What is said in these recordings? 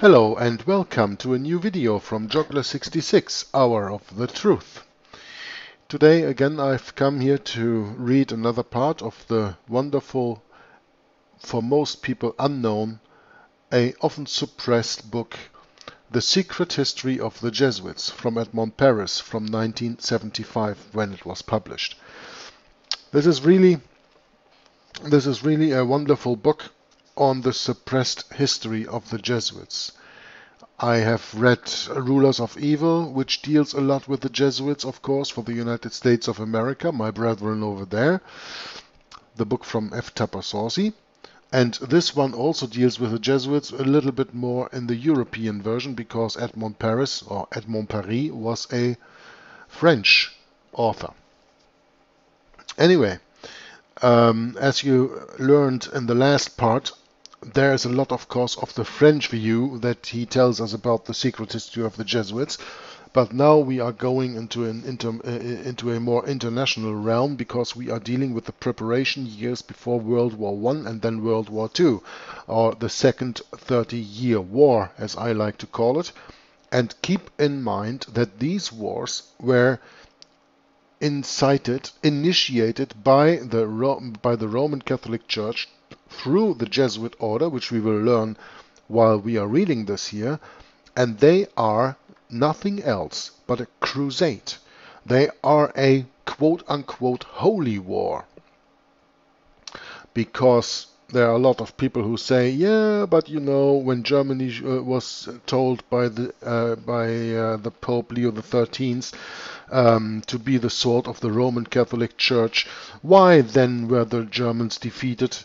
Hello and welcome to a new video from Juggler 66, Hour of the Truth. Today again I've come here to read another part of the wonderful, for most people unknown, often suppressed book, The Secret History of the Jesuits from Edmond Paris from 1975 when it was published. This is really a wonderful book on the suppressed history of the Jesuits. I have read Rulers of Evil, which deals a lot with the Jesuits, of course, for the United States of America, my brethren over there. The book from F. Tapasausi. And this one also deals with the Jesuits a little bit more in the European version, because Edmond Paris, or Edmond Paris, was a French author. Anyway, as you learned in the last part, there is a lot, of course, of the French view that he tells us about the secret history of the Jesuits. But now we are going into a more international realm, because we are dealing with the preparation years before World War I and then World War II, or the Second 30-Year War, as I like to call it. And keep in mind that these wars were initiated by the Roman Catholic Church through the Jesuit order, which we will learn while we are reading this here, and they are nothing else but a crusade. They are a quote-unquote holy war, because there are a lot of people who say, yeah, but you know, when Germany was told by the Pope Leo XIII to be the sword of the Roman Catholic Church, why then were the Germans defeated?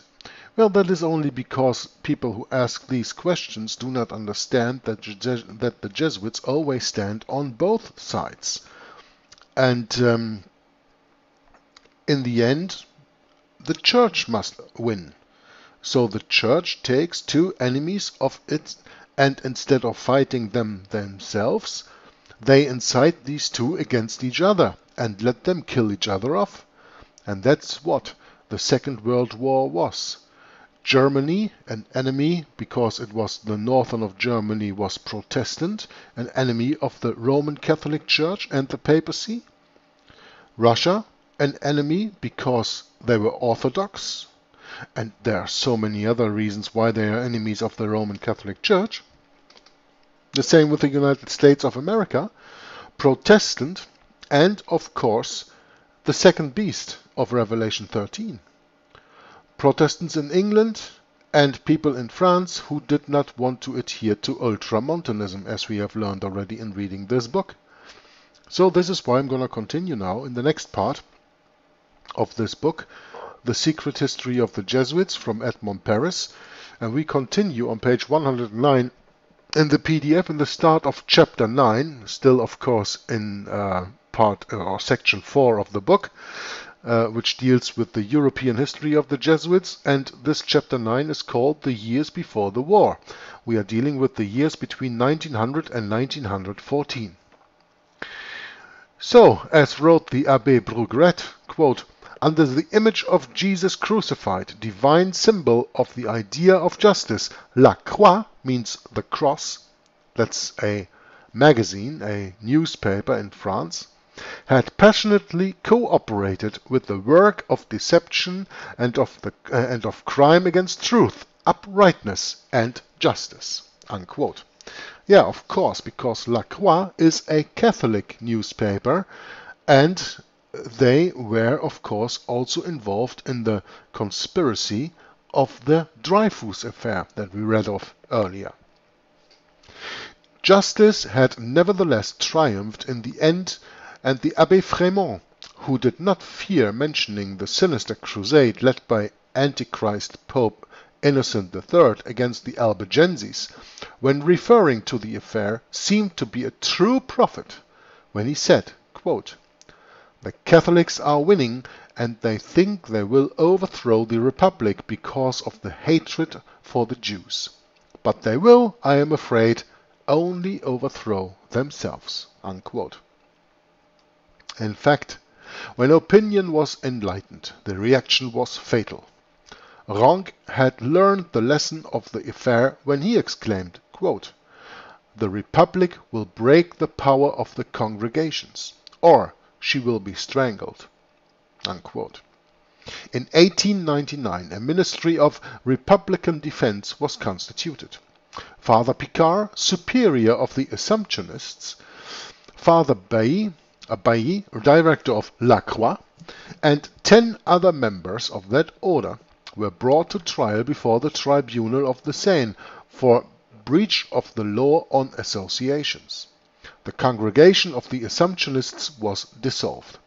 Well, that is only because people who ask these questions do not understand that the Jesuits always stand on both sides. And in the end, the Church must win. So the Church takes two enemies of it, and instead of fighting them themselves, they incite these two against each other and let them kill each other off. And that's what the Second World War was. Germany, an enemy, because it was the northern of Germany, was Protestant, an enemy of the Roman Catholic Church and the papacy. Russia, an enemy because they were Orthodox, and there are so many other reasons why they are enemies of the Roman Catholic Church. The same with the United States of America, Protestant, and of course the second beast of Revelation 13. Protestants in England and people in France who did not want to adhere to ultramontanism, as we have learned already in reading this book. So this is why I'm going to continue now in the next part of this book, The Secret History of the Jesuits from Edmond Paris. And we continue on page 109 in the PDF in the start of chapter 9, still of course in section 4 of the book. Which deals with the European history of the Jesuits, and this chapter 9 is called The Years Before the War. We are dealing with the years between 1900 and 1914. So, as wrote the Abbé Brugret, quote, "Under the image of Jesus crucified, divine symbol of the idea of justice, La Croix means the cross," that's a magazine, a newspaper in France, had passionately cooperated with the work of deception and of crime against truth, uprightness, and justice. Unquote. Yeah, of course, because La Croix is a Catholic newspaper, and they were, of course, also involved in the conspiracy of the Dreyfus affair that we read of earlier. Justice had nevertheless triumphed in the end, and the Abbé Frémont, who did not fear mentioning the sinister crusade led by Antichrist Pope Innocent III against the Albigenses, when referring to the affair, seemed to be a true prophet when he said, quote, "The Catholics are winning, and they think they will overthrow the Republic because of the hatred for the Jews. But they will, I am afraid, only overthrow themselves." Unquote. In fact, when opinion was enlightened, the reaction was fatal. Ranc had learned the lesson of the affair when he exclaimed, quote, the Republic will break the power of the congregations, or she will be strangled." Unquote. In 1899, a Ministry of Republican Defense was constituted. Father Picard, superior of the Assumptionists, Father Bailly, director of La Croix, and 10 other members of that order were brought to trial before the Tribunal of the Seine for breach of the law on associations. The congregation of the Assumptionists was dissolved.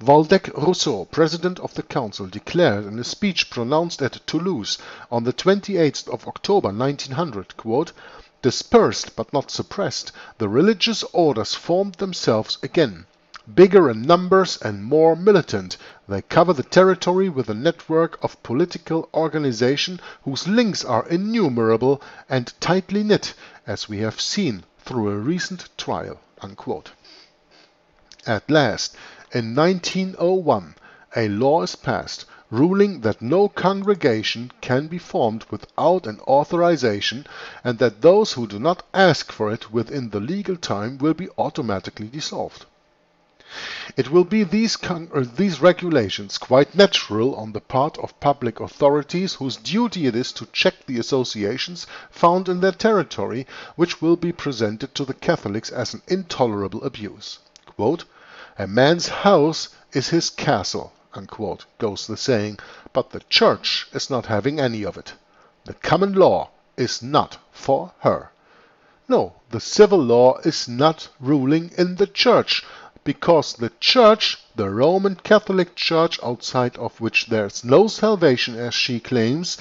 Waldeck-Rousseau, president of the council, declared in a speech pronounced at Toulouse on the 28th of October 1900, quote, "Dispersed but not suppressed, the religious orders formed themselves again. Bigger in numbers and more militant, they cover the territory with a network of political organization whose links are innumerable and tightly knit, as we have seen through a recent trial." Unquote. At last, in 1901, a law is passed ruling that no congregation can be formed without an authorization, and that those who do not ask for it within the legal time will be automatically dissolved. It will be these regulations, quite natural on the part of public authorities whose duty it is to check the associations found in their territory, which will be presented to the Catholics as an intolerable abuse. Quote, "A man's house is his castle," unquote, goes the saying, but the Church is not having any of it. The common law is not for her. No, the civil law is not ruling in the Church, because the Church, the Roman Catholic Church, outside of which there is no salvation as she claims,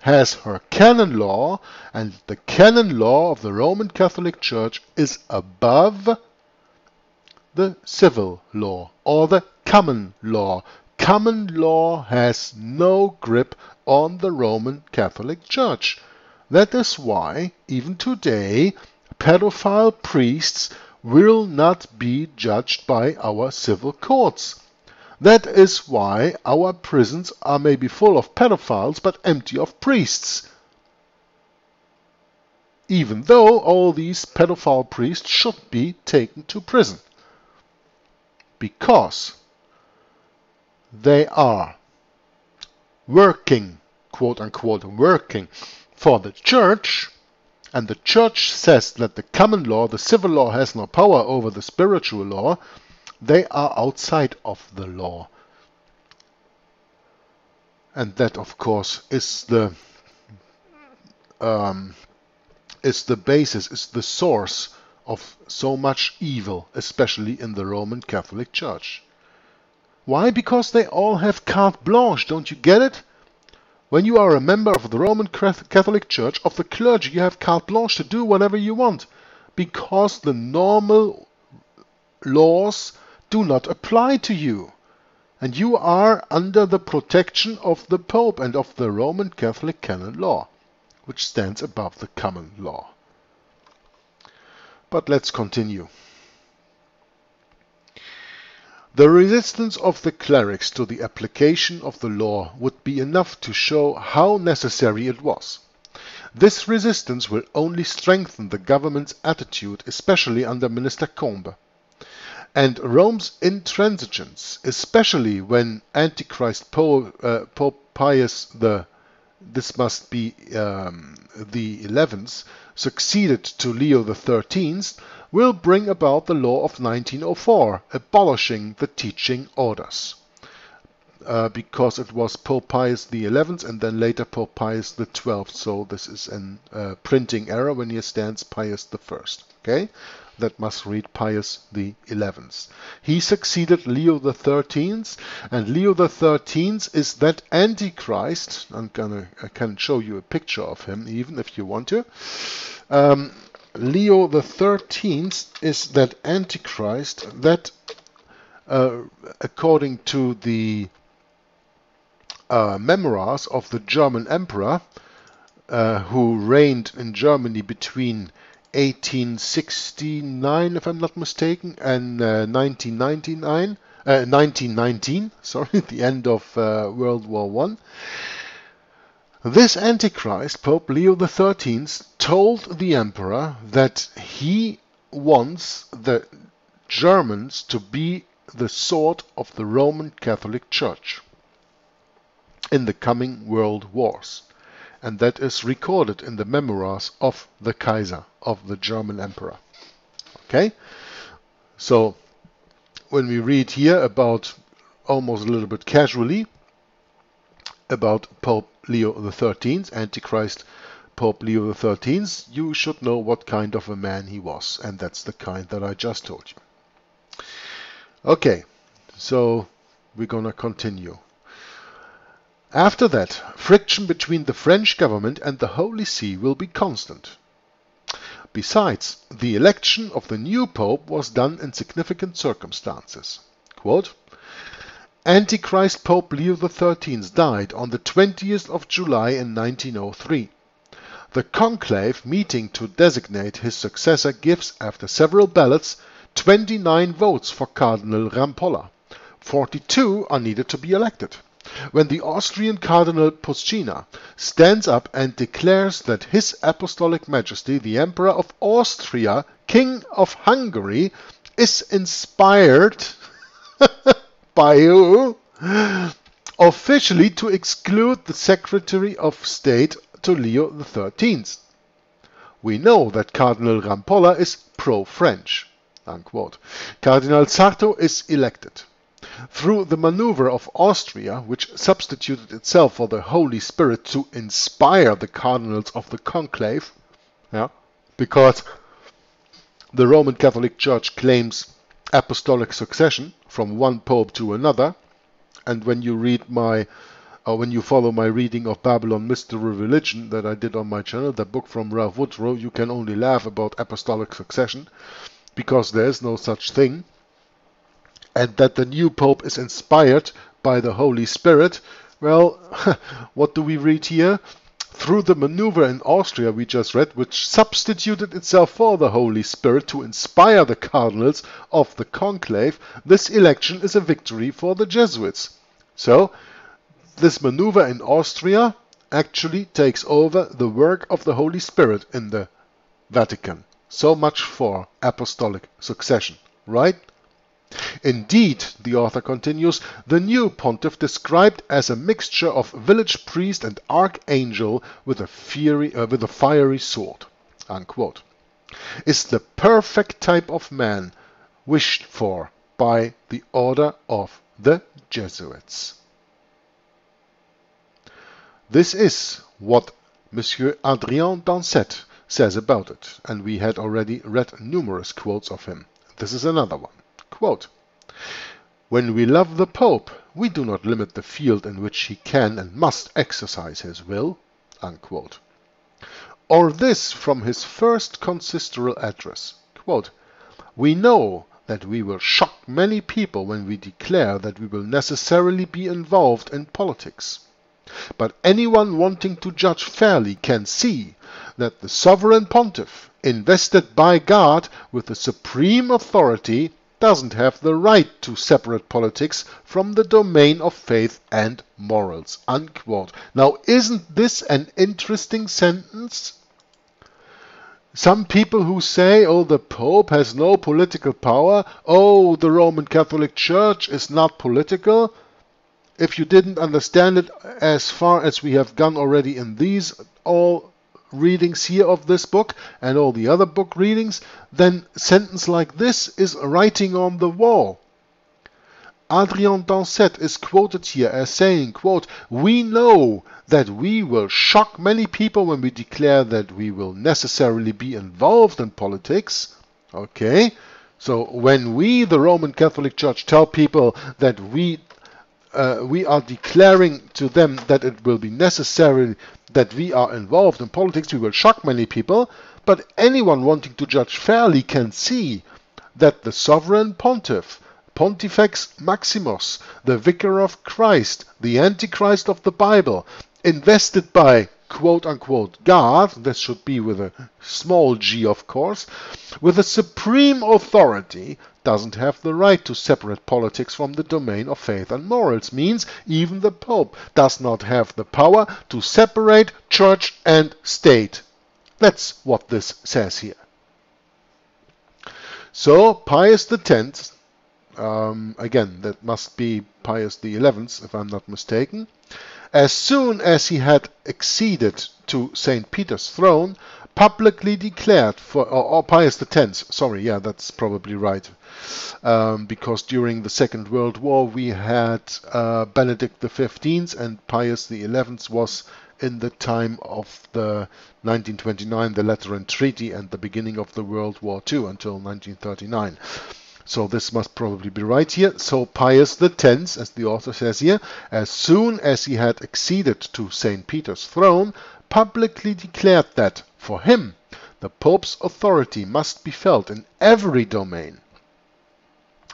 has her canon law, and the canon law of the Roman Catholic Church is above the civil law or the common law. Common law has no grip on the Roman Catholic Church. That is why, even today, pedophile priests will not be judged by our civil courts. That is why our prisons are maybe full of pedophiles but empty of priests. Even though all these pedophile priests should be taken to prison. Because they are working, quote unquote, working for the Church, and the Church says that the common law, the civil law, has no power over the spiritual law. They are outside of the law. And that, of course, is the basis, is the source of so much evil, especially in the Roman Catholic Church. Why? Because they all have carte blanche, don't you get it? When you are a member of the Roman Catholic Church, of the clergy, you have carte blanche to do whatever you want, because the normal laws do not apply to you. And you are under the protection of the Pope and of the Roman Catholic canon law, which stands above the common law. But let's continue. The resistance of the clerics to the application of the law would be enough to show how necessary it was. This resistance will only strengthen the government's attitude, especially under Minister Combes. And Rome's intransigence, especially when Antichrist Pope Pius the 11th succeeded to Leo XIII, will bring about the law of 1904, abolishing the teaching orders. Because it was Pope Pius XI and then later Pope Pius XII, so this is a printing error when here stands Pius I. Okay, that must read Pius XI. He succeeded Leo XIII, and Leo XIII is that Antichrist. I can show you a picture of him even if you want to. Leo XIII is that Antichrist that, according to the memoirs of the German emperor, who reigned in Germany between 1869, if I'm not mistaken, and 1919, sorry, the end of World War I. This Antichrist, Pope Leo XIII, told the emperor that he wants the Germans to be the sword of the Roman Catholic Church in the coming world wars. And that is recorded in the memoirs of the Kaiser, of the German emperor. Okay? So, when we read here about, almost a little bit casually, about Pope Leo XIII, Antichrist Pope Leo XIII, you should know what kind of a man he was. And that's the kind that I just told you. Okay, so we're gonna continue. After that, friction between the French government and the Holy See will be constant. Besides, the election of the new Pope was done in significant circumstances. Quote, Antichrist Pope Leo XIII died on the 20th of July in 1903. The conclave meeting to designate his successor gives, after several ballots, 29 votes for Cardinal Rampolla. 42 are needed to be elected. When the Austrian Cardinal Puschina stands up and declares that His Apostolic Majesty, the Emperor of Austria, King of Hungary, is inspired by you officially to exclude the Secretary of State to Leo XIII. We know that Cardinal Rampolla is pro-French. Cardinal Sarto is elected. Through the maneuver of Austria, which substituted itself for the Holy Spirit to inspire the cardinals of the conclave, because the Roman Catholic Church claims apostolic succession from one pope to another, and when you read when you follow my reading of Babylon Mystery Religion that I did on my channel, the book from Ralph Woodrow, you can only laugh about apostolic succession, because there is no such thing. And that the new Pope is inspired by the Holy Spirit, well, what do we read here? Through the maneuver in Austria we just read, which substituted itself for the Holy Spirit to inspire the cardinals of the conclave, this election is a victory for the Jesuits. So, this maneuver in Austria actually takes over the work of the Holy Spirit in the Vatican. So much for apostolic succession, right? Indeed, the author continues, the new pontiff, described as a mixture of village priest and archangel with a fiery sword, unquote, is the perfect type of man wished for by the order of the Jesuits. This is what Monsieur Adrien Dancet says about it, and we had already read numerous quotes of him. This is another one. Quote, when we love the Pope, we do not limit the field in which he can and must exercise his will, unquote. Or this from his first consistorial address, quote, we know that we will shock many people when we declare that we will necessarily be involved in politics. But anyone wanting to judge fairly can see that the sovereign pontiff, invested by God with the supreme authority, doesn't have the right to separate politics from the domain of faith and morals, unquote. Now, isn't this an interesting sentence? Some people who say, oh, the Pope has no political power, oh, the Roman Catholic Church is not political. If you didn't understand it as far as we have gone already in these all readings here of this book and all the other book readings, then a sentence like this is writing on the wall. Adrien Dancet is quoted here as saying, quote, we know that we will shock many people when we declare that we will necessarily be involved in politics. Okay, so when we, the Roman Catholic Church, tell people that we are declaring to them that it will be necessary that we are involved in politics, we will shock many people, but anyone wanting to judge fairly can see that the sovereign pontiff, Pontifex Maximus, the vicar of Christ, the Antichrist of the Bible, invested by quote-unquote God, this should be with a small g of course, with a supreme authority, doesn't have the right to separate politics from the domain of faith and morals. Means even the Pope does not have the power to separate church and state. That's what this says here. So Pius X, again that must be Pius XI if I'm not mistaken, as soon as he had acceded to St. Peter's throne, publicly declared or Pius X, sorry, yeah, that's probably right, because during the Second World War we had Benedict XV, and Pius XI was in the time of the 1929, the Lateran Treaty, and the beginning of the World War II until 1939. So this must probably be right here. So Pius X, as the author says here, as soon as he had acceded to St. Peter's throne, publicly declared that, for him, the Pope's authority must be felt in every domain,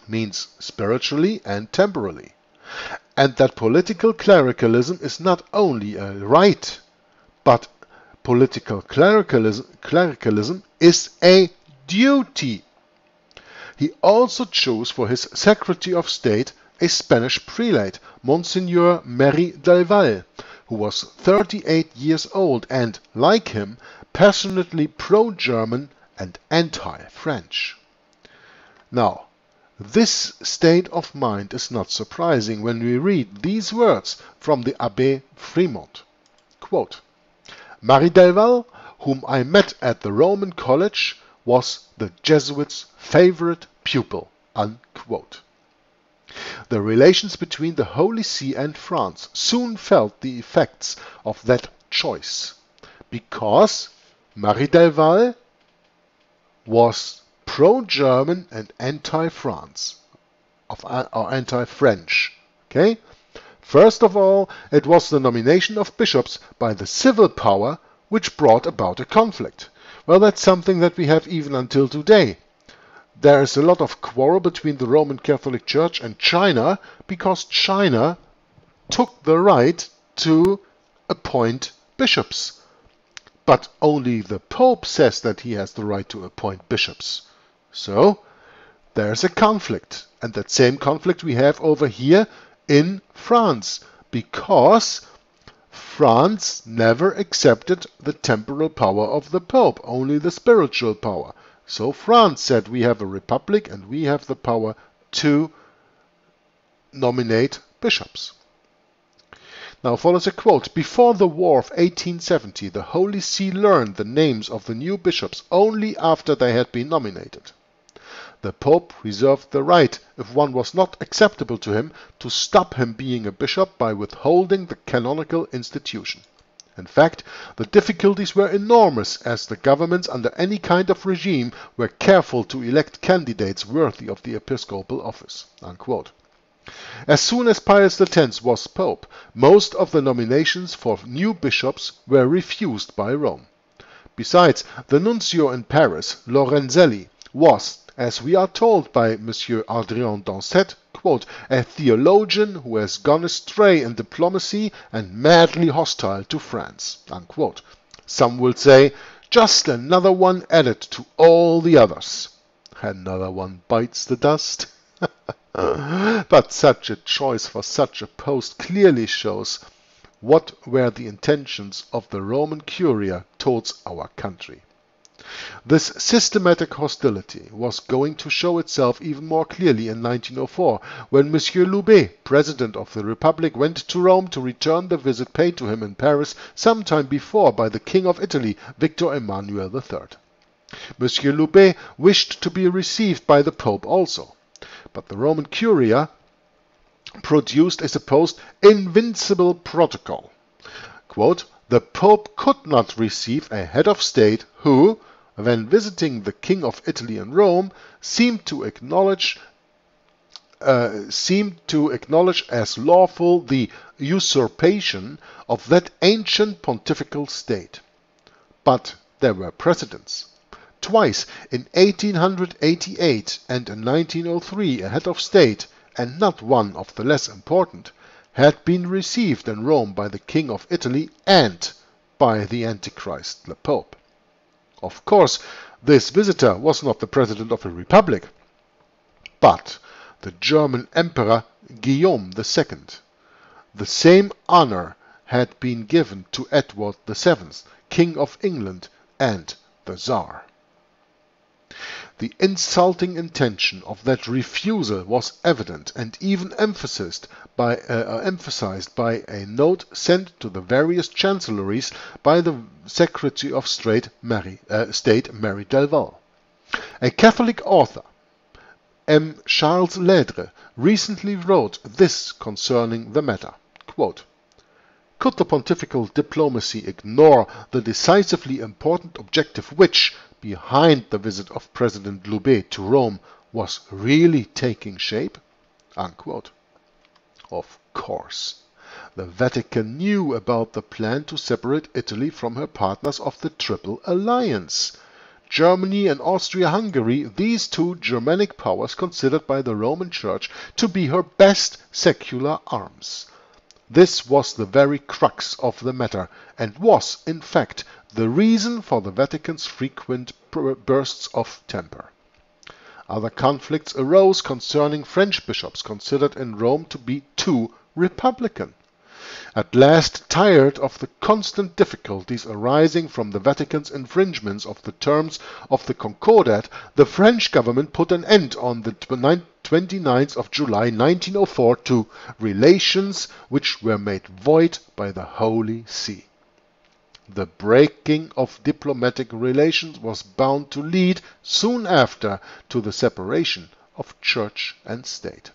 means spiritually and temporally, and that political clericalism is not only a right, but political clericalism is a duty. He also chose for his Secretary of State a Spanish prelate, Monsignor Merry del Val, who was 38 years old and, like him, passionately pro-German and anti-French. Now, this state of mind is not surprising when we read these words from the Abbé Fremont. Quote, Merry del Val, whom I met at the Roman College, was the Jesuits' favorite pupil. Unquote. The relations between the Holy See and France soon felt the effects of that choice, because Merry del Val was pro-German and anti-France, or anti-French. Okay? First of all, it was the nomination of bishops by the civil power which brought about a conflict. Well, that's something that we have even until today. There is a lot of quarrel between the Roman Catholic Church and China because China took the right to appoint bishops. But only the Pope says that he has the right to appoint bishops. So there's a conflict. And that same conflict we have over here in France, because France never accepted the temporal power of the Pope, only the spiritual power. So France said we have a republic and we have the power to nominate bishops. Now follows a quote. Before the War of 1870, the Holy See learned the names of the new bishops only after they had been nominated. The Pope reserved the right, if one was not acceptable to him, to stop him being a bishop by withholding the canonical institution. In fact, the difficulties were enormous, as the governments under any kind of regime were careful to elect candidates worthy of the episcopal office. Unquote. As soon as Pius X was Pope, most of the nominations for new bishops were refused by Rome. Besides, the nuncio in Paris, Lorenzelli, was, as we are told by Monsieur Adrien Dancet, quote, a theologian who has gone astray in diplomacy and madly hostile to France. Unquote. Some will say, just another one added to all the others. Another one bites the dust. But such a choice for such a post clearly shows what were the intentions of the Roman Curia towards our country. This systematic hostility was going to show itself even more clearly in 1904, when Monsieur Loubet, President of the Republic, went to Rome to return the visit paid to him in Paris some time before by the King of Italy, Victor Emmanuel III. Monsieur Loubet wished to be received by the Pope also, but the Roman Curia produced a supposed invincible protocol. Quote, the Pope could not receive a head of state who, when visiting the King of Italy in Rome, seemed to acknowledge as lawful the usurpation of that ancient pontifical state. But there were precedents. Twice, in 1888 and in 1903, a head of state, and not one of the less important, had been received in Rome by the King of Italy and by the Antichrist, the Pope. Of course, this visitor was not the President of a Republic, but the German Emperor Guillaume II. The same honor had been given to Edward VII, King of England and the Tsar. The insulting intention of that refusal was evident and even emphasized by a note sent to the various chancelleries by the Secretary of State Mary Delvaux. A Catholic author, M. Charles Ledre, recently wrote this concerning the matter, quote, "Could the pontifical diplomacy ignore the decisively important objective which, behind the visit of President Loubet to Rome, was really taking shape?" Unquote. Of course, the Vatican knew about the plan to separate Italy from her partners of the Triple Alliance. Germany and Austria-Hungary, these two Germanic powers considered by the Roman Church to be her best secular arms. This was the very crux of the matter, and was, in fact, the reason for the Vatican's frequent bursts of temper. Other conflicts arose concerning French bishops considered in Rome to be too republican. At last, tired of the constant difficulties arising from the Vatican's infringements of the terms of the Concordat, the French government put an end on the 29th of July 1904 to relations which were made void by the Holy See. The breaking of diplomatic relations was bound to lead, soon after, to the separation of Church and State.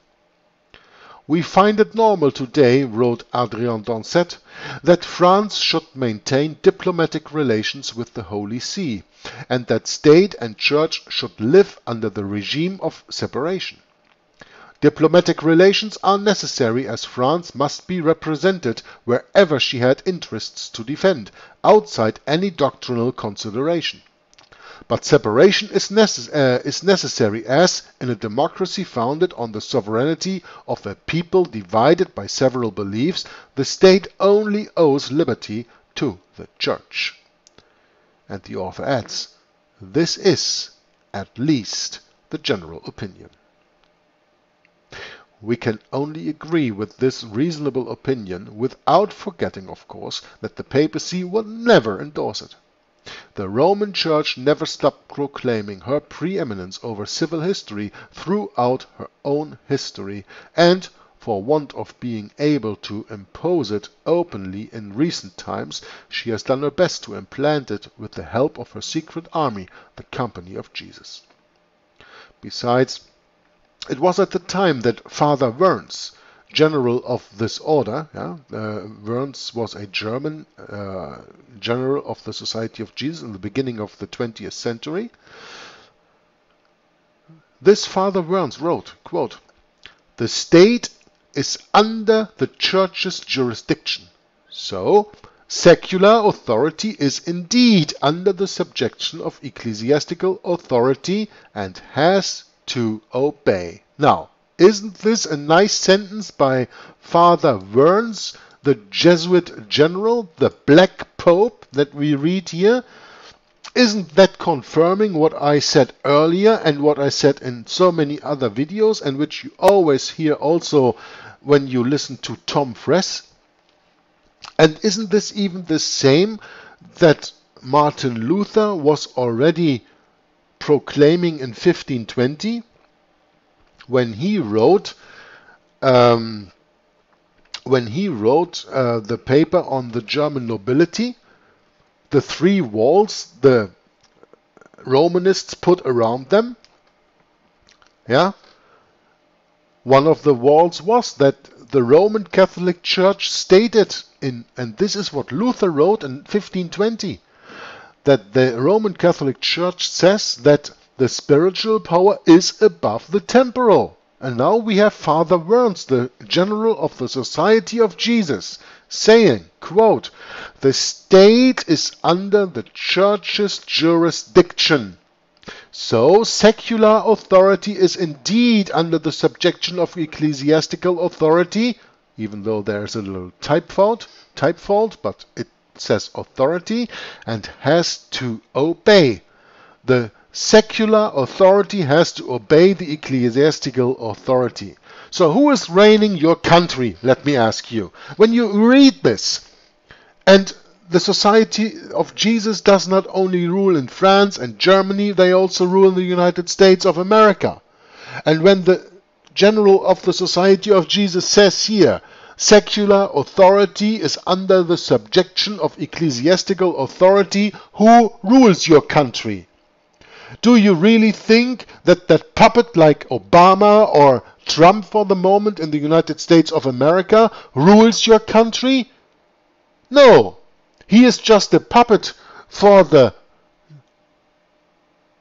"We find it normal today," wrote Adrien Dancet, "that France should maintain diplomatic relations with the Holy See, and that State and Church should live under the regime of separation. Diplomatic relations are necessary, as France must be represented wherever she had interests to defend, outside any doctrinal consideration. But separation is necessary as, in a democracy founded on the sovereignty of a people divided by several beliefs, the State only owes liberty to the Church." And the author adds, "This is, at least, the general opinion." We can only agree with this reasonable opinion, without forgetting, of course, that the papacy will never endorse it. The Roman Church never stopped proclaiming her preeminence over civil history throughout her own history, and, for want of being able to impose it openly in recent times, she has done her best to implant it with the help of her secret army, the Company of Jesus. Besides, it was at the time that Father Werns, general of this order, Werns was a German general of the Society of Jesus in the beginning of the 20th century. This Father Werns wrote, quote, "The State is under the Church's jurisdiction, so secular authority is indeed under the subjection of ecclesiastical authority and has to obey." Now, isn't this a nice sentence by Father Werns, the Jesuit general, the Black Pope that we read here? Isn't that confirming what I said earlier and what I said in so many other videos, and which you always hear also when you listen to Tom Fress? And isn't this even the same that Martin Luther was already proclaiming in 1520 when he wrote the paper on the German nobility, the three walls the Romanists put around them? Yeah, one of the walls was that the Roman Catholic Church stated and this is what Luther wrote in 1520, that the Roman Catholic Church says that the spiritual power is above the temporal. And now we have Father Werns, the general of the Society of Jesus, saying, quote, "The State is under the Church's jurisdiction. So secular authority is indeed under the subjection of ecclesiastical authority," even though there's a little type fault, but it says authority, "and has to obey. The secular authority has to obey the ecclesiastical authority. So who is reigning your country, let me ask you? When you read this, and the Society of Jesus does not only rule in France and Germany, they also rule in the United States of America. And when the General of the Society of Jesus says here, secular authority is under the subjection of ecclesiastical authority, who rules your country? Do you really think that that puppet like Obama or Trump for the moment in the United States of America rules your country? No, he is just a puppet for the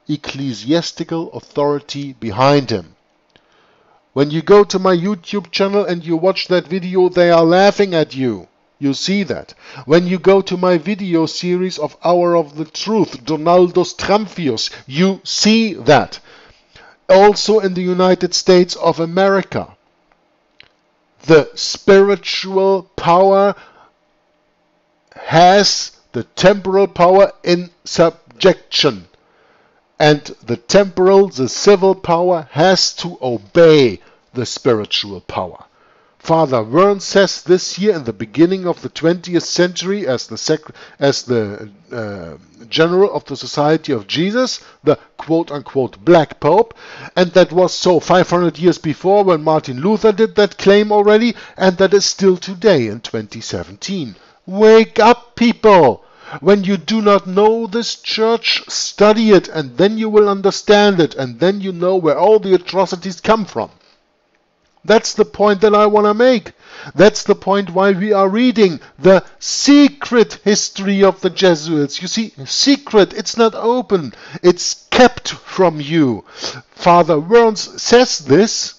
ecclesiastical authority behind him. When you go to my YouTube channel and you watch that video, they are laughing at you. You see that. When you go to my video series of Hour of the Truth, Donaldos Tramphius, you see that. Also in the United States of America, the spiritual power has the temporal power in subjection. And the civil power has to obey the spiritual power. Father Wern says this here in the beginning of the 20th century as the General of the Society of Jesus, the quote-unquote Black Pope, and that was so 500 years before when Martin Luther did that claim already, and that is still today in 2017. Wake up, people! When you do not know this church, study it, and then you will understand it, and then you know where all the atrocities come from. That's the point that I want to make. That's the point why we are reading the secret history of the Jesuits. You see, secret, it's not open. It's kept from you. Father Wern says this,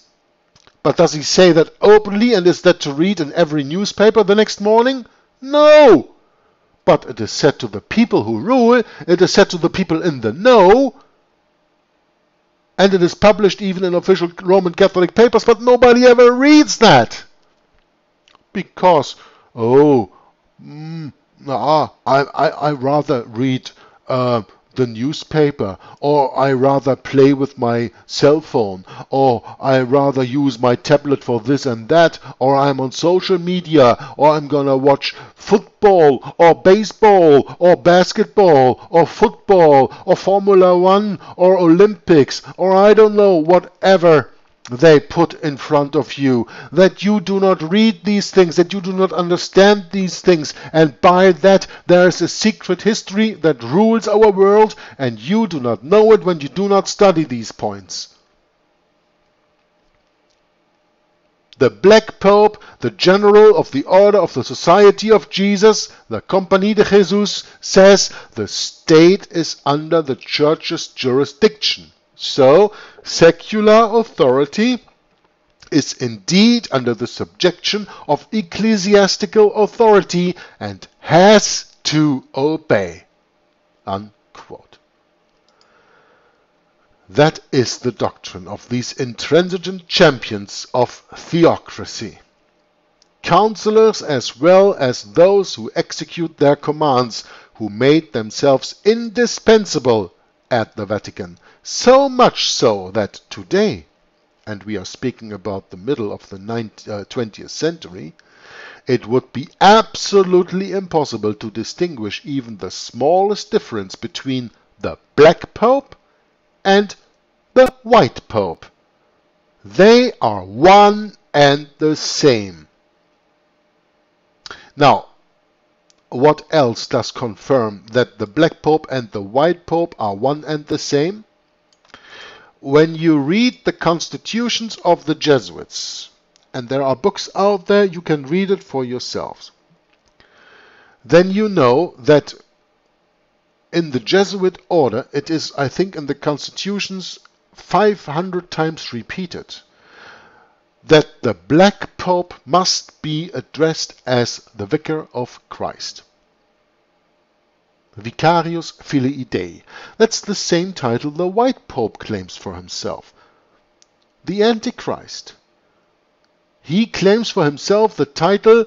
but does he say that openly, and is that to read in every newspaper the next morning? No! But it is said to the people who rule, it is said to the people in the know, and it is published even in official Roman Catholic papers, but nobody ever reads that. Because, I rather read the newspaper, or I rather play with my cell phone, or I rather use my tablet for this and that, or I'm on social media, or I'm gonna watch football, or baseball, or basketball, or football, or Formula One, or Olympics, or I don't know, whatever they put in front of you, that you do not read these things, that you do not understand these things, and by that there is a secret history that rules our world, and you do not know it when you do not study these points. The Black Pope, the General of the Order of the Society of Jesus, the Compagnie de Jesus, says the state is under the Church's jurisdiction. So, secular authority is indeed under the subjection of ecclesiastical authority and has to obey. Unquote. That is the doctrine of these intransigent champions of theocracy. Counselors as well as those who execute their commands, who made themselves indispensable at the Vatican. So much so that today, and we are speaking about the middle of the 20th century, it would be absolutely impossible to distinguish even the smallest difference between the Black Pope and the White Pope. They are one and the same. Now, what else does confirm that the Black Pope and the White Pope are one and the same? When you read the constitutions of the Jesuits, and there are books out there, you can read it for yourselves, then you know that in the Jesuit order, it is, I think, in the constitutions 500 times repeated, that the Black Pope must be addressed as the Vicar of Christ. Vicarius Filii Dei. That's the same title the White Pope claims for himself. The Antichrist. He claims for himself the title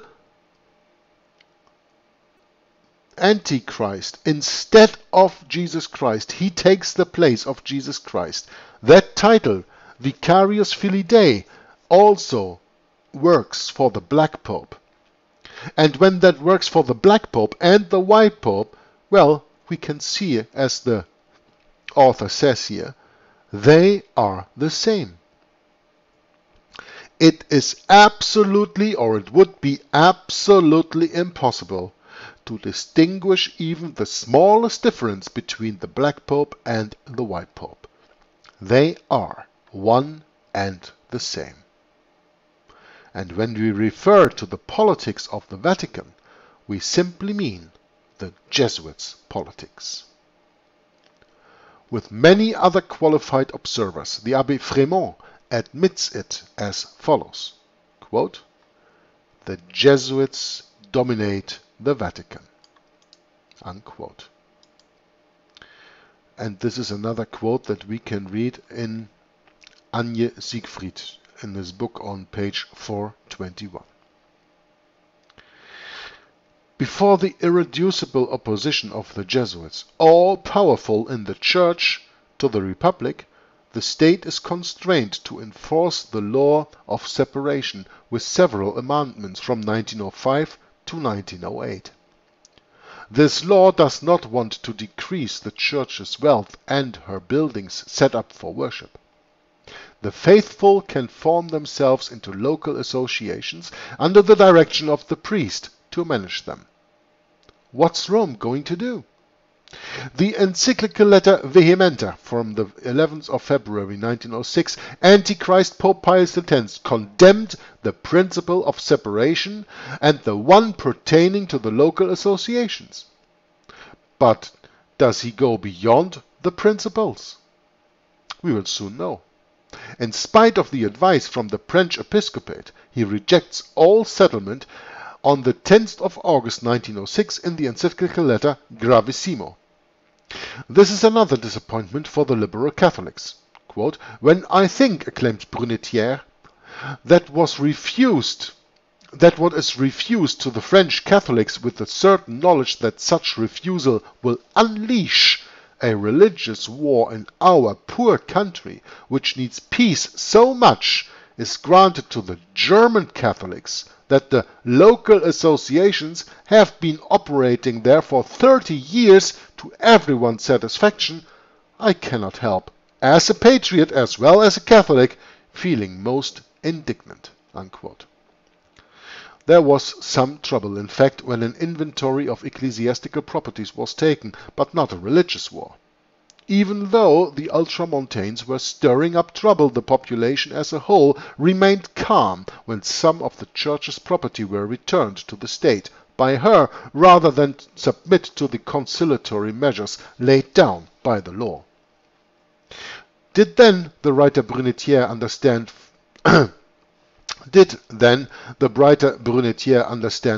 Antichrist instead of Jesus Christ. He takes the place of Jesus Christ. That title, Vicarius Filii Dei, also works for the Black Pope. And when that works for the Black Pope and the White Pope, well, we can see, as the author says here, they are the same. It is absolutely, or it would be absolutely impossible to distinguish even the smallest difference between the Black Pope and the White Pope. They are one and the same. And when we refer to the politics of the Vatican, we simply mean the Jesuits' politics. With many other qualified observers, the Abbé Frémont admits it as follows, quote, "The Jesuits dominate the Vatican," unquote. And this is another quote that we can read in Anje Siegfried in his book on page 421. Before the irreducible opposition of the Jesuits, all powerful in the Church, to the Republic, the state is constrained to enforce the law of separation with several amendments from 1905 to 1908. This law does not want to decrease the Church's wealth and her buildings set up for worship. The faithful can form themselves into local associations under the direction of the priest to manage them. What's Rome going to do? The encyclical letter Vehementer from the 11th of February 1906, Antichrist Pope Pius X condemned the principle of separation and the one pertaining to the local associations. But does he go beyond the principles? We will soon know. In spite of the advice from the French episcopate, he rejects all settlement on the 10th of August 1906 in the encyclical letter Gravissimo. This is another disappointment for the liberal Catholics. Quote, "When I think," acclaimed Brunetière, that what is refused to the French Catholics with the certain knowledge that such refusal will unleash a religious war in our poor country, which needs peace so much, is granted to the German Catholics, that the local associations have been operating there for 30 years to everyone's satisfaction, I cannot help, as a patriot as well as a Catholic, feeling most indignant." Unquote. There was some trouble, in fact, when an inventory of ecclesiastical properties was taken, but not a religious war. Even though the Ultramontanes were stirring up trouble, the population as a whole remained calm when some of the Church's property were returned to the state by her rather than submit to the conciliatory measures laid down by the law. Did then the writer Brunetière understand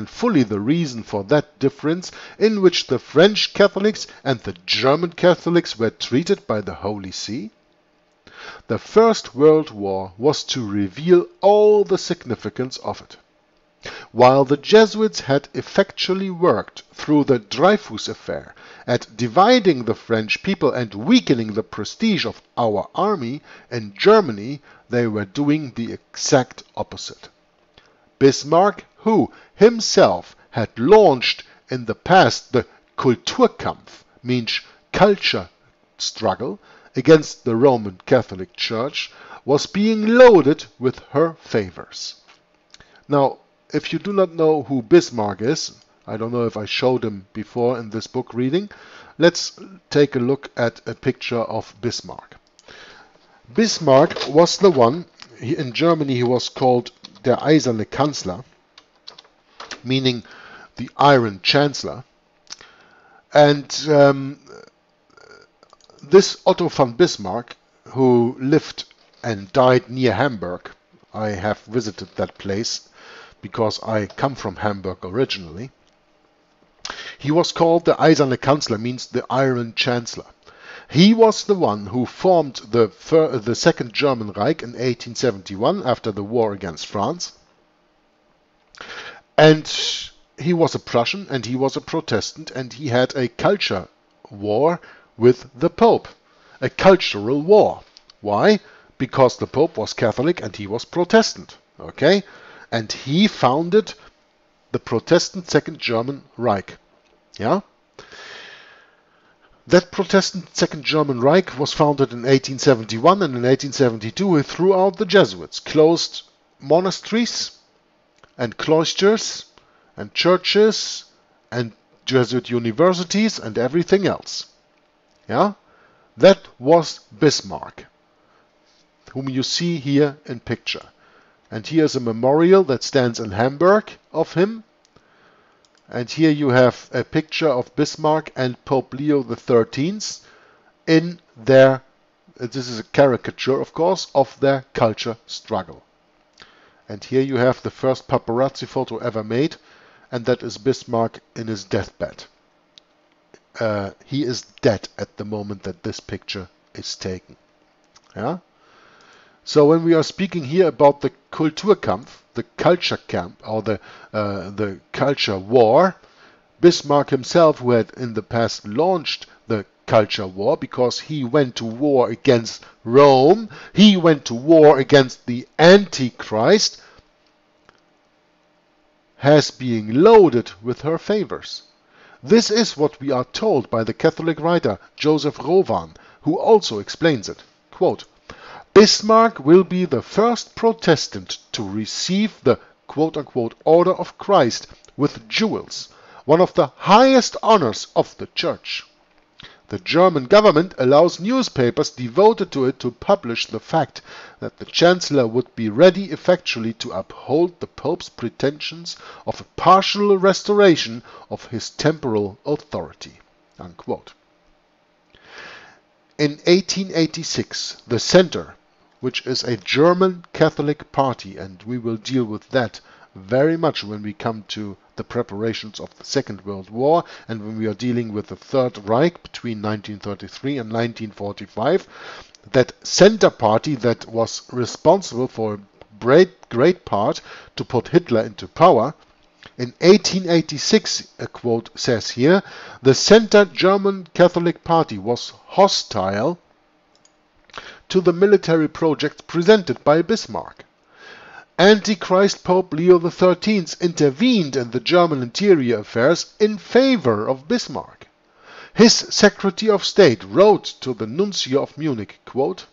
fully the reason for that difference in which the French Catholics and the German Catholics were treated by the Holy See? The First World War was to reveal all the significance of it. While the Jesuits had effectually worked through the Dreyfus affair at dividing the French people and weakening the prestige of our army, in Germany they were doing the exact opposite. Bismarck, who himself had launched in the past the Kulturkampf, means culture struggle, against the Roman Catholic Church, was being loaded with her favors. Now, if you do not know who Bismarck is, I don't know if I showed him before in this book reading, let's take a look at a picture of Bismarck. Bismarck was the one, in Germany he was called der eiserne Kanzler, meaning the Iron Chancellor. And this Otto von Bismarck, who lived and died near Hamburg, I have visited that place because I come from Hamburg originally. He was called the Eiserne Kanzler, means the Iron Chancellor. He was the one who formed the Second German Reich in 1871 after the war against France. And he was a Prussian and he was a Protestant, and he had a culture war with the Pope. A cultural war. Why? Because the Pope was Catholic and he was Protestant. Okay? And he founded the Protestant Second German Reich. Yeah? That Protestant Second German Reich was founded in 1871, and in 1872 he threw out the Jesuits, closed monasteries and cloisters and churches and Jesuit universities and everything else. Yeah? That was Bismarck, whom you see here in picture. And here's a memorial that stands in Hamburg of him. And here you have a picture of Bismarck and Pope Leo XIII in their, this is a caricature of course, of their culture struggle. And here you have the first paparazzi photo ever made, and that is Bismarck in his deathbed. He is dead at the moment that this picture is taken. Yeah? So when we are speaking here about the Kulturkampf, the culture camp, or the culture war, Bismarck himself, who had in the past launched the culture war because he went to war against Rome, he went to war against the Antichrist, has been loaded with her favors. This is what we are told by the Catholic writer Joseph Rowan, who also explains it. Quote, Bismarck will be the first Protestant to receive the quote-unquote Order of Christ with jewels, one of the highest honors of the Church. The German government allows newspapers devoted to it to publish the fact that the Chancellor would be ready effectually to uphold the Pope's pretensions of a partial restoration of his temporal authority. Unquote. In 1886, the Center, which is a German Catholic party, and we will deal with that very much when we come to the preparations of the Second World War and when we are dealing with the Third Reich between 1933 and 1945, that center party that was responsible for a great part to put Hitler into power. In 1886, a quote says here, the Center German Catholic Party was hostile to the military projects presented by Bismarck. Antichrist Pope Leo XIII intervened in the German interior affairs in favor of Bismarck. His Secretary of State wrote to the Nuncio of Munich, quote,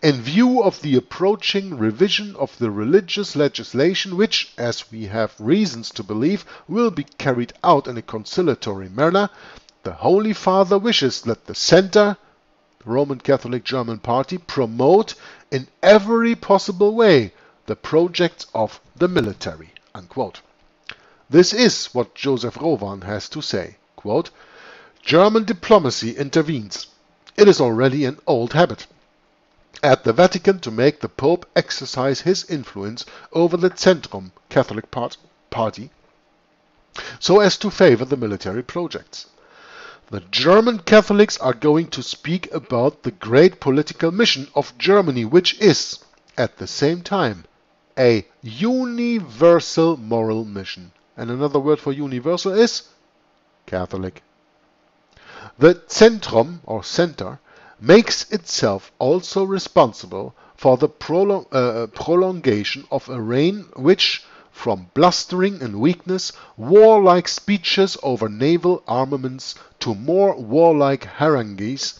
in view of the approaching revision of the religious legislation which, as we have reasons to believe, will be carried out in a conciliatory manner, the Holy Father wishes that the Center, the Roman Catholic German Party, promote in every possible way the projects of the military. Unquote. This is what Joseph Rowan has to say. Quote, German diplomacy intervenes. It is already an old habit at the Vatican to make the Pope exercise his influence over the Centrum Catholic Party so as to favor the military projects. The German Catholics are going to speak about the great political mission of Germany, which is, at the same time, a universal moral mission. And another word for universal is Catholic. The Centrum, or center, makes itself also responsible for the prolongation of a reign which, from blustering and weakness, warlike speeches over naval armaments to more warlike harangues,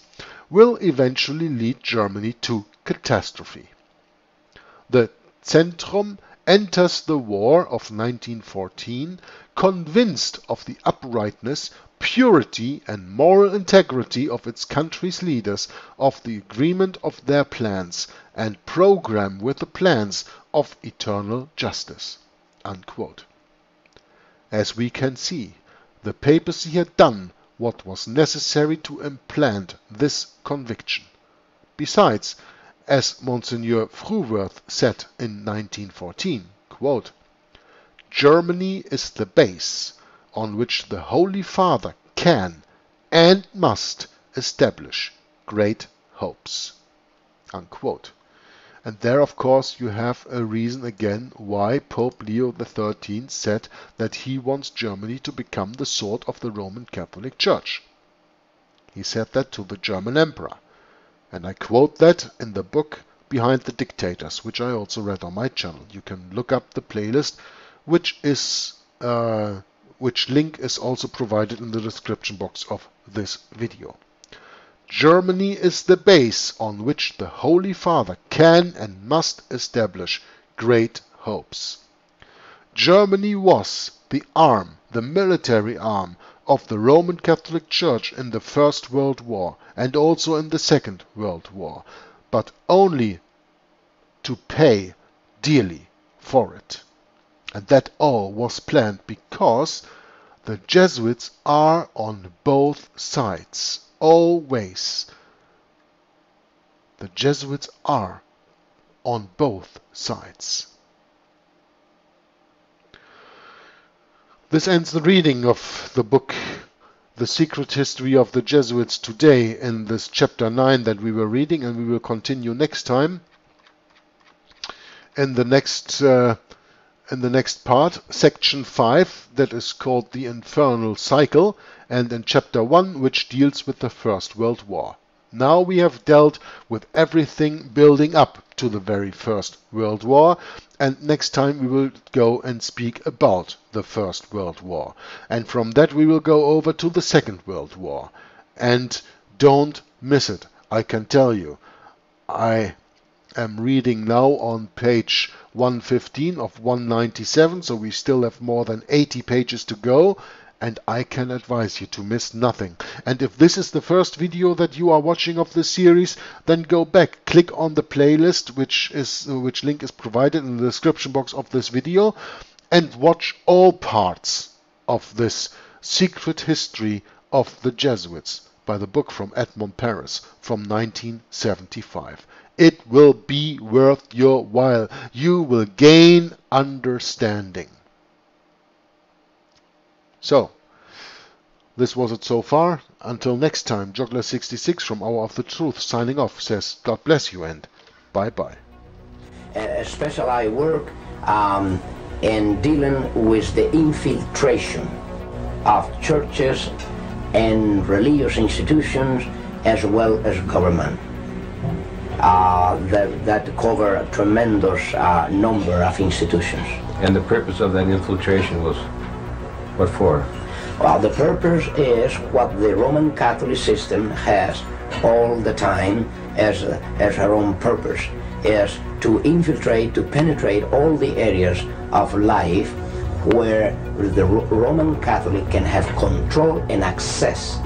will eventually lead Germany to catastrophe. The Centrum enters the war of 1914 convinced of the uprightness, purity and moral integrity of its country's leaders, of the agreement of their plans and program with the plans of eternal justice. Unquote. As we can see, the papacy had done what was necessary to implant this conviction. Besides, as Monsignor Fruworth said in 1914, quote, Germany is the base on which the Holy Father can and must establish great hopes. Unquote. And there, of course, you have a reason again why Pope Leo XIII said that he wants Germany to become the sword of the Roman Catholic Church. He said that to the German Emperor. And I quote that in the book Behind the Dictators, which I also read on my channel. You can look up the playlist, which link is also provided in the description box of this video. Germany is the base on which the Holy Father can and must establish great hopes. Germany was the arm, the military arm, of the Roman Catholic Church in the First World War and also in the Second World War, but only to pay dearly for it. And that all was planned because the Jesuits are on both sides. Always. The Jesuits are on both sides. This ends the reading of the book The Secret History of the Jesuits today in this chapter 9 that we were reading, and we will continue next time in the next part, section 5, that is called The Infernal Cycle, and in chapter 1, which deals with the First World War. Now we have dealt with everything building up to the very First World War, and next time we will go and speak about the First World War. And from that we will go over to the Second World War. And don't miss it, I can tell you. I am reading now on page 115 of 197, so we still have more than 80 pages to go, and I can advise you to miss nothing. And if this is the first video that you are watching of this series, then go back, click on the playlist, which link is provided in the description box of this video, and watch all parts of this secret history of the Jesuits by the book from Edmond Paris from 1975. It will be worth your while. You will gain understanding. So, this was it so far. Until next time, Joggler66 from Hour of the Truth signing off says God bless you and bye-bye. Especially I work in dealing with the infiltration of churches and religious institutions as well as government. That cover a tremendous number of institutions. And the purpose of that infiltration was what for? Well, the purpose is what the Roman Catholic system has all the time as her own purpose, is to infiltrate, to penetrate all the areas of life where the Roman Catholic can have control and access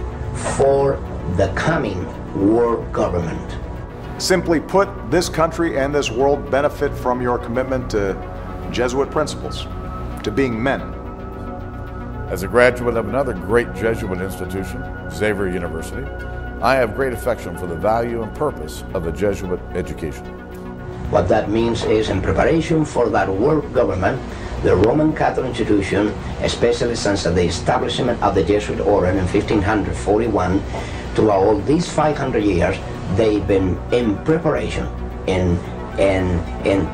for the coming world government. Simply put, this country and this world benefit from your commitment to Jesuit principles, to being men. As a graduate of another great Jesuit institution, Xavier University, I have great affection for the value and purpose of the Jesuit education. What that means is, in preparation for that world government, the Roman Catholic institution, especially since the establishment of the Jesuit order in 1541, throughout all these 500 years, they've been in preparation and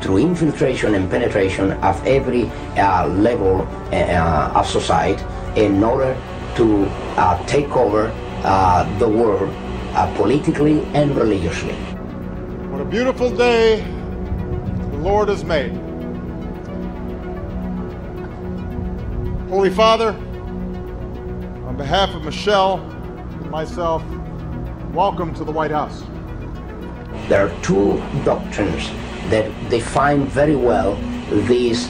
through infiltration and penetration of every level of society in order to take over the world politically and religiously. What a beautiful day the Lord has made. Holy Father, on behalf of Michelle and myself, welcome to the White House. There are two doctrines that define very well these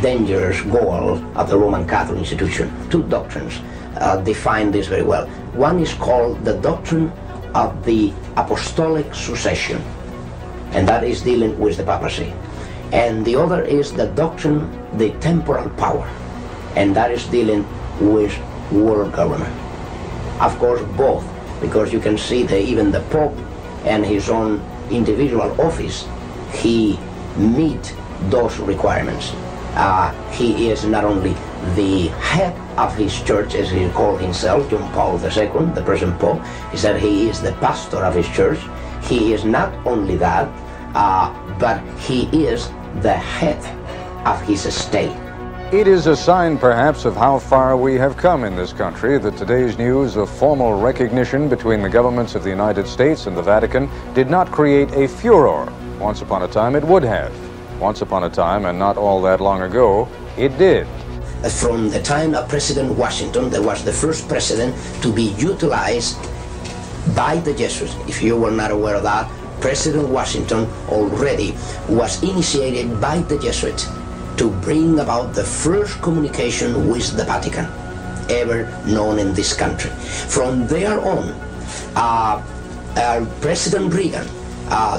dangerous goals of the Roman Catholic institution. Two doctrines define this very well. One is called the doctrine of the apostolic succession, and that is dealing with the papacy. And the other is the doctrine, the temporal power, and that is dealing with world government. Of course, both, because you can see that even the Pope and his own individual office, he meet those requirements. He is not only the head of his church, as he called himself, John Paul II, the present Pope. He said he is the pastor of his church. He is not only that, but he is the head of his state. It is a sign, perhaps, of how far we have come in this country that today's news of formal recognition between the governments of the United States and the Vatican did not create a furor. Once upon a time, it would have. Once upon a time, and not all that long ago, it did. From the time of President Washington, there was the first president to be utilized by the Jesuits. If you were not aware of that, President Washington already was initiated by the Jesuits to bring about the first communication with the Vatican ever known in this country. From there on, President Reagan,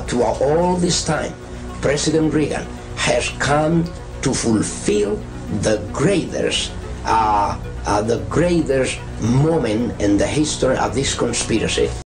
to all this time, President Reagan has come to fulfill the greatest moment in the history of this conspiracy.